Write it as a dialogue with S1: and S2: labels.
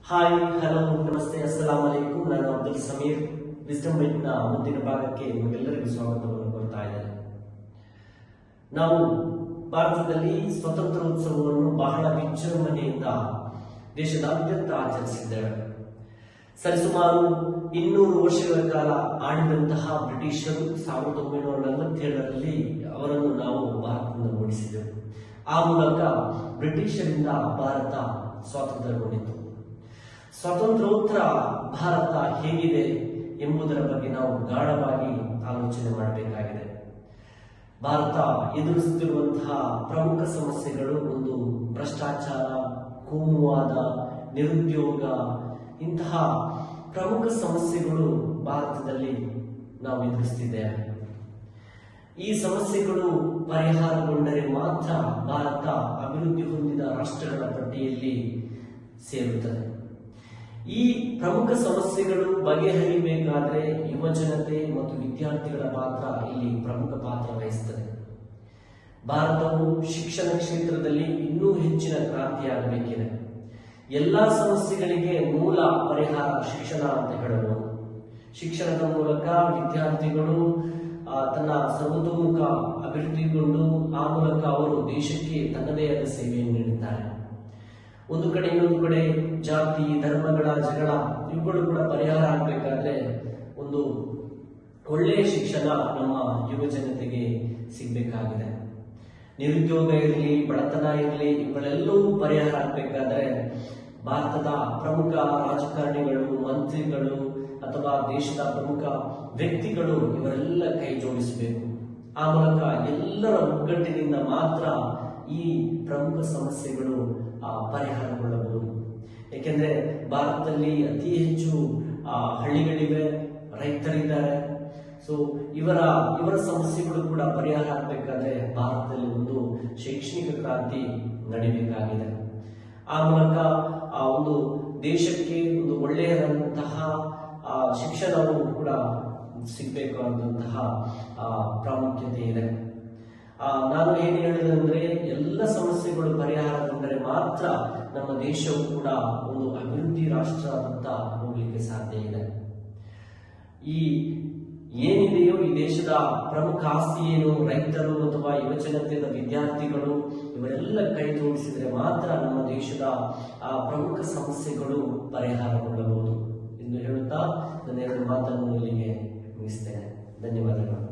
S1: Hi, hello, ನಮಸ್ತೆ, ಅಸ್ಸಲಾಂ ಅಲೈಕುಂ. ನಾನು Abdul Sameer. Wisdom ಬೈಟ್ನ ಮುಂದಿನ ಭಾಗಕ್ಕೆ ನಿಮಗೆಲ್ಲರಿಗೂ ಸ್ವಾಗತವನ್ನು ಕೊಡ್ತಾ ಇದ್ದೇನೆ. ನಾವು ಭಾರತದಲ್ಲಿ ಸ್ವಾತಂತ್ರ್ಯೋತ್ಸವವನ್ನು ಬಹಳ ವಿಜೃಂಭಣೆಯಿಂದ ದೇಶದಾದ್ಯಂತ ಆಚರಿಸಿದ್ದೇವೆ. ಸರಿಸುಮಾರು 200 ವರ್ಷಗಳ ಕಾಲ ಆಳಿದಂತಹ ಬ್ರಿಟಿಷರು 1947ರಲ್ಲಿ ಅವರನ್ನು ನಾವು ಭಾರತದಿಂದ ಓಡಿಸಿದೆವು. ಆ ಮೂಲಕ ಬ್ರಿಟಿಷರಿಂದ ಭಾರತ ಸ್ವಾತಂತ್ರ್ಯಗೊಂಡಿತು. ಸ್ವಾತಂತ್ರ್ಯೋತ್ತರ ಭಾರತ ಹೇಗಿದೆ ಎಂಬುದರ ಬಗ್ಗೆ ನಾವು ಗಾಢವಾಗಿ ಆಲೋಚನೆ ಮಾಡಬೇಕಾಗಿದೆ. ಭಾರತ ಎದುರಿಸುತ್ತಿರುವಂತಹ ಪ್ರಮುಖ ಸಮಸ್ಯೆಗಳು ಒಂದು ಭ್ರಷ್ಟಾಚಾರ, ಕೋಮುವಾದ, ನಿರುದ್ಯೋಗ. ಇಂತಹ ಪ್ರಮುಖ ಸಮಸ್ಯೆಗಳು ಭಾರತದಲ್ಲಿ ನಾವು ಎದುರಿಸುತ್ತಿದ್ದೇವೆ. ಈ ಸಮಸ್ಯೆಗಳು ಪರಿಹಾರಗೊಂಡರೆ ಮಾತ್ರ ಭಾರತ ಅಭಿವೃದ್ಧಿ ಹೊಂದಿದ ರಾಷ್ಟ್ರಗಳ ಪಟ್ಟಿಯಲ್ಲಿ ಸೇರುತ್ತದೆ. ಈ ಪ್ರಮುಖ ಸಮಸ್ಯೆಗಳು ಬಗೆಹರಿಬೇಕಾದರೆ ಯುವಜನತೆ ಮತ್ತು ವಿದ್ಯಾರ್ಥಿಗಳ ಪಾತ್ರ ಇಲ್ಲಿ ಪ್ರಮುಖ ಪಾತ್ರ ವಹಿಸುತ್ತದೆ. ಭಾರತವು ಶಿಕ್ಷಣ ಕ್ಷೇತ್ರದಲ್ಲಿ ಇನ್ನೂ ಹೆಚ್ಚಿನ ಕ್ರಾಂತಿಯಾಗಬೇಕಿದೆ. ಎಲ್ಲಾ ಸಮಸ್ಯೆಗಳಿಗೆ ಮೂಲ ಪರಿಹಾರ ಶಿಕ್ಷಣ ಅಂತ ಹೇಳಬಹುದು. ಶಿಕ್ಷಣದ ಮೂಲಕ ವಿದ್ಯಾರ್ಥಿಗಳು ತನ್ನ ಸರ್ವತೋಮುಖ ಅಭಿವೃದ್ಧಿಗೊಂಡು ಆ ಮೂಲಕ ಅವರು ದೇಶಕ್ಕೆ ತನ್ನದೇ ಆದ ಸೇವೆಯನ್ನು ನೀಡುತ್ತಾರೆ. ಒಂದು ಕಡೆ ಇನ್ನೊಂದು ಕಡೆ ಜಾತಿ ಧರ್ಮಗಳ ಜಗಳ ಇವುಗಳು ಕೂಡ ಪರಿಹಾರ ಆಗಬೇಕಾದ್ರೆ ಒಂದು ಒಳ್ಳೆಯ ಶಿಕ್ಷಣ ನಮ್ಮ ಯುವ ಜನತೆಗೆ ಸಿಗಬೇಕಾಗಿದೆ. ನಿರುದ್ಯೋಗ ಇರಲಿ, ಬಡತನ ಇರಲಿ, ಇವುಗಳೆಲ್ಲವೂ ಪರಿಹಾರ ಆಗಬೇಕಾದ್ರೆ ಭಾರತದ ಪ್ರಮುಖ ರಾಜಕಾರಣಿಗಳು, ಮಂತ್ರಿಗಳು ಅಥವಾ ದೇಶದ ಪ್ರಮುಖ ವ್ಯಕ್ತಿಗಳು ಇವರೆಲ್ಲ ಕೈ ಜೋಡಿಸಬೇಕು. ಆ ಮೂಲಕ ಎಲ್ಲರ ಒಗ್ಗಟ್ಟಿನಿಂದ ಮಾತ್ರ ಈ ಪ್ರಮುಖ ಸಮಸ್ಯೆಗಳು ಪರಿಹಾರಗೊಳ್ಳಬಹುದು. ಏಕೆಂದ್ರೆ ಭಾರತದಲ್ಲಿ ಅತಿ ಹೆಚ್ಚು ಹಳ್ಳಿಗಳಿವೆ, ರೈತರಿದ್ದಾರೆ. ಸೊ ಇವರ ಸಮಸ್ಯೆಗಳು ಕೂಡ ಪರಿಹಾರ ಆಗಬೇಕಾದ್ರೆ ಭಾರತದಲ್ಲಿ ಒಂದು ಶೈಕ್ಷಣಿಕ ಕ್ರಾಂತಿ ನಡಿಬೇಕಾಗಿದೆ. ಆ ಮೂಲಕ ಒಂದು ದೇಶಕ್ಕೆ ಒಂದು ಒಳ್ಳೆಯದಂತಹ ಶಿಕ್ಷಣವು ಕೂಡ ಸಿಗಬೇಕು ಅನ್ನುವಂತಹ ಪ್ರಾಮುಖ್ಯತೆ ಇದೆ. ನಾನು ಏನು ಹೇಳುವುದಂದ್ರೆ ಎಲ್ಲ ಸಮಸ್ಯೆಗಳು ಪರಿಹಾರಗೊಂಡರೆ ಮಾತ್ರ ನಮ್ಮ ದೇಶವು ಕೂಡ ಒಂದು ಅಭಿವೃದ್ಧಿ ರಾಷ್ಟ್ರದತ್ತ ಹೋಗ್ಲಿಕ್ಕೆ ಸಾಧ್ಯ ಇದೆ. ಈ ಏನಿದೆಯೋ ಈ ದೇಶದ ಪ್ರಮುಖ ಆಸ್ತಿ ಏನು, ರೈತರು ಅಥವಾ ಯುವಜನತೆಯ ವಿದ್ಯಾರ್ಥಿಗಳು ಇವರೆಲ್ಲ ಕೈ ಜೋಡಿಸಿದರೆ ಮಾತ್ರ ನಮ್ಮ ದೇಶದ ಪ್ರಮುಖ ಸಮಸ್ಯೆಗಳು ಪರಿಹಾರಗೊಳ್ಳಬಹುದು ಎಂದು ಹೇಳುತ್ತಾ ನನ್ನ 2 ಮಾತನ್ನು ಇಲ್ಲಿಗೆ ಮುಗಿಸ್ತೇನೆ. ಧನ್ಯವಾದಗಳು.